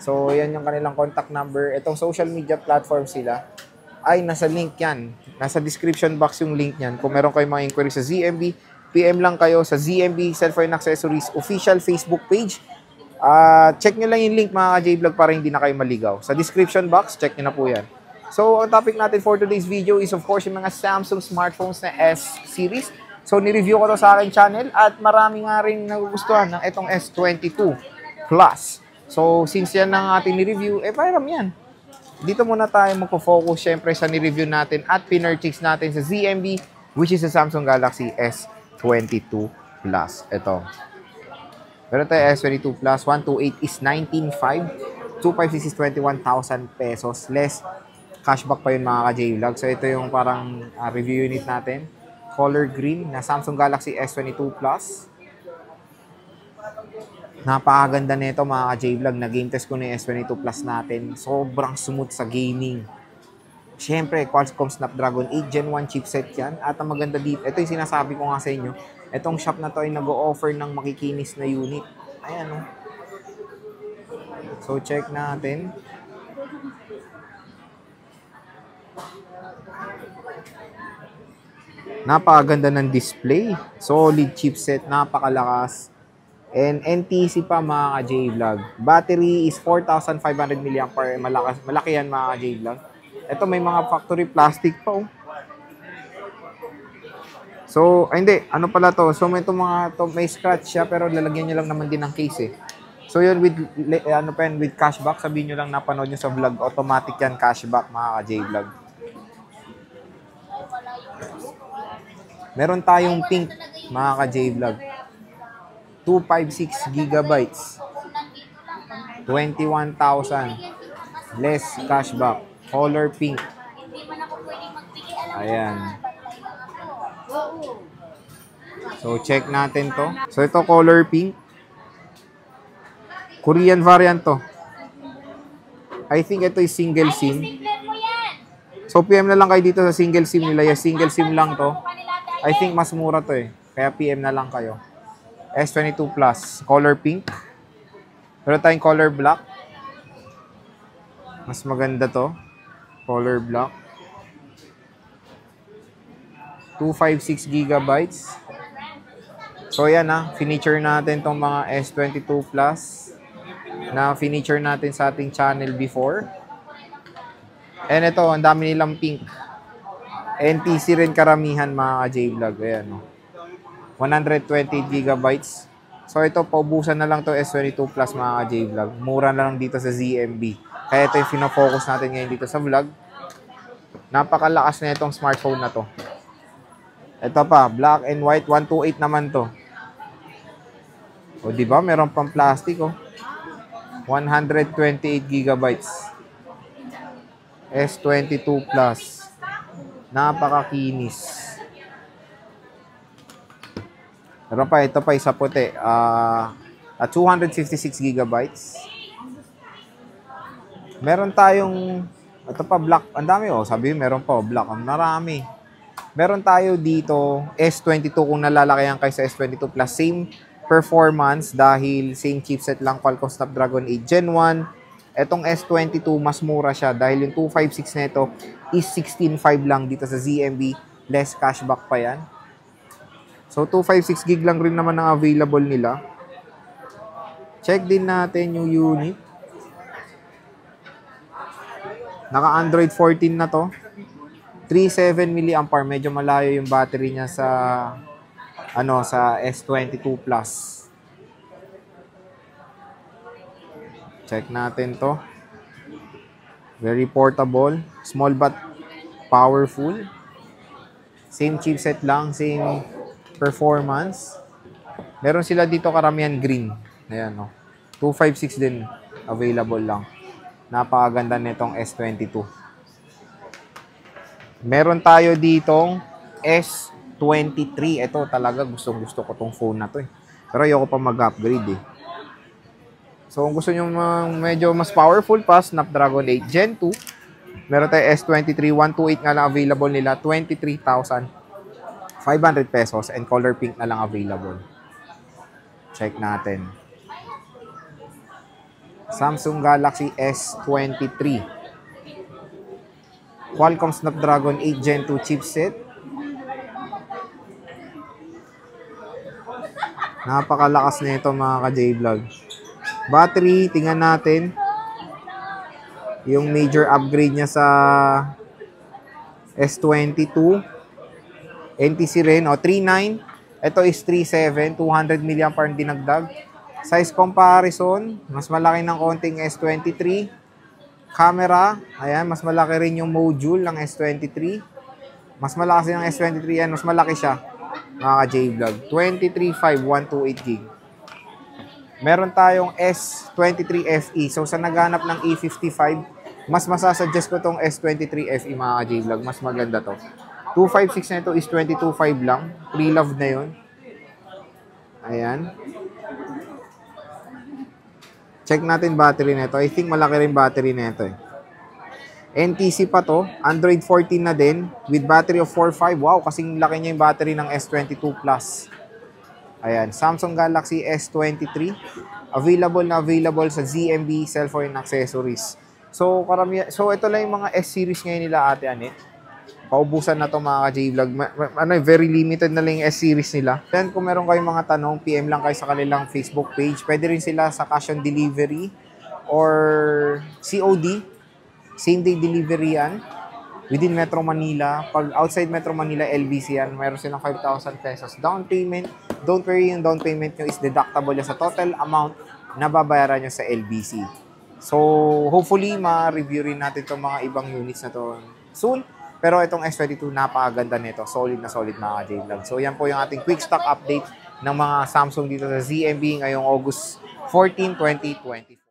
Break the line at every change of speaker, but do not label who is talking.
So, yan yung kanilang contact number. Itong social media platform sila ay nasa link yan. Nasa description box yung link yan. Kung meron kayong mga inquiry sa ZMB, PM lang kayo sa ZMB Cellphone Accessories official Facebook page. Check nyo lang yung link mga ka-J-Vlog para hindi na kayo maligaw. Sa description box, check nyo na po yan. So, ang topic natin for today's video is of course yung mga Samsung smartphones na S-series. So, ni-review ko to sa aking channel at marami nga rin nagugustuhan ng itong S22 Plus. So, since yan ang ating ni-review, pairam yan. Dito muna tayo magpo-focus syempre sa ni-review natin at pinurchase natin sa ZMB, which is the Samsung Galaxy S22 Plus. Ito. Meron tayo S22 Plus, 128 is 19,500. 256 is 21,000 pesos. Less cashback pa yun mga ka-J-Vlog. So, ito yung parang review unit natin. Color green na Samsung Galaxy S22 Plus. Napakaganda nito mga ka-J-Vlog. Na-game test ko na yung S22 Plus natin. Sobrang smooth sa gaming. Siyempre, Qualcomm Snapdragon 8 Gen 1 chipset yan. At ang maganda dito, ito yung sinasabi ko nga sa inyo. Itong shop na to ay nag-o-offer ng makikinis na unit. Ayan o. So, check natin. Napakaganda ng display. Solid chipset. Napakalakas. And NTC pa mga ka-J-Vlog. Battery is 4,500 mAh. Malaki yan mga ka-J-Vlog. Ito may mga factory plastic pa oh. So, hindi. Ano pala to? So, may may scratch siya pero lalagyan nyo lang naman din ng case eh. So, yun with cashback. Sabihin nyo lang napanood nyo sa vlog. Automatic yan cashback mga ka-J-Vlog. Meron tayong pink mga ka-J-Vlog. 256 gigabytes. 21,000. Less cashback. Color pink. Ayan. So, check natin to. So, ito color pink. Korean variant to. I think ito is single SIM. So, PM na lang kayo dito sa single SIM nila. Yung single SIM lang to. I think mas mura to eh. Kaya PM na lang kayo. S22 Plus. Color pink. Pero tayong color black. Mas maganda to. Color black. 256 gigabytes. So, yan Finiture natin tong mga S22 Plus na finiture natin sa ating channel before. And ito, ang dami nilang pink. NTC rin karamihan mga ka-J-Vlog. Ayan 128 gigabytes. So, ito, paubusan na lang to S22 Plus mga ka-J-Vlog. Mura na lang dito sa ZMB. Kaya ito yung fino-focus natin ngayon dito sa vlog. Napakalakas na itong smartphone na to. Ito pa, black and white, 128 naman to. O, diba? Meron pang plastic, 128 gigabytes. S22 Plus. Napakakinis. Meron pa, ito pa, isa puti. 256 gigabytes. Meron tayong, ito pa, black. Ang dami, sabi meron pa, black. Ang marami. Meron tayo dito, S22 kung nalalakayan kayo sa S22 Plus. Same performance dahil same chipset lang, Qualcomm Snapdragon 8 Gen 1. Etong S22, mas mura siya dahil yung 256 nito is 16,500 lang dito sa ZMB. Less cashback pa yan. So, 256 gig lang rin naman ang available nila. Check din natin yung unit. Naka-Android 14 na to. 3.7 mAh. Medyo malayo yung battery niya sa sa S22 Plus. Check natin to. Very portable. Small but powerful. Same chipset lang. Same performance. Meron sila dito karamihan green. Ayan 256 din available lang. Napakaganda nitong S22. Meron tayo ditong S23. Ito talaga gustong-gusto ko tong phone na to eh. Pero ayoko pa mag-upgrade eh. So kung gusto nyo medyo mas powerful pa, Snapdragon 8 Gen 2. Meron tayo S23. 128 nga lang available nila. 23,500 pesos and color pink na lang available. Check natin. Samsung Galaxy S23. Qualcomm Snapdragon 8 Gen 2 chipset. Napakalakas na ito mga ka-J-Vlog. Battery, tingnan natin. Yung major upgrade niya sa S22. NTC rin, 3.9. Ito is 3.7, 200 mAh dinagdag. Size comparison, mas malaki ng konting S23. Camera, ayan, mas malaki rin yung module ng S23. Mas malaki ng S23 yan, mas malaki siya. Mga ka-J-Vlog. 235128GB. Meron tayong S23 FE. So, sa naghanap ng E55, mas masasuggest ko tong S23 FE mga ka-J-Vlog. Mas maganda to. 256 na ito is 22.5 lang. Pre-love na yun. Ayan. Check natin battery na ito. I think malaki rin battery na ito eh. NTC pa to. Android 14 na din. With battery of 4.5. Wow, kasing laki niya yung battery ng S22 Plus. Ayan. Samsung Galaxy S23. Available sa ZMB Cellphone Accessories. So, ito lang yung mga S-series ngayon nila Ate Anet. Paubusan na to mga ka-J-Vlog. Very limited na lang yung S-series nila. Then, kung meron kayong mga tanong, PM lang kayo sa kanilang Facebook page. Pwede rin sila sa cash on delivery or COD. Same day delivery yan. Within Metro Manila. Pag outside Metro Manila, LBC yan. Mayroon silang 5,000 pesos down payment. Don't worry, yung down payment nyo is deductible sa total amount na babayaran nyo sa LBC. So, hopefully, ma-review rin natin itong mga ibang units na to soon. Pero itong S22, napakaganda nito. Solid na solid mga J-Vlog. So, yan po yung ating quick stock update ng mga Samsung dito sa ZMB ngayong August 14, 2020.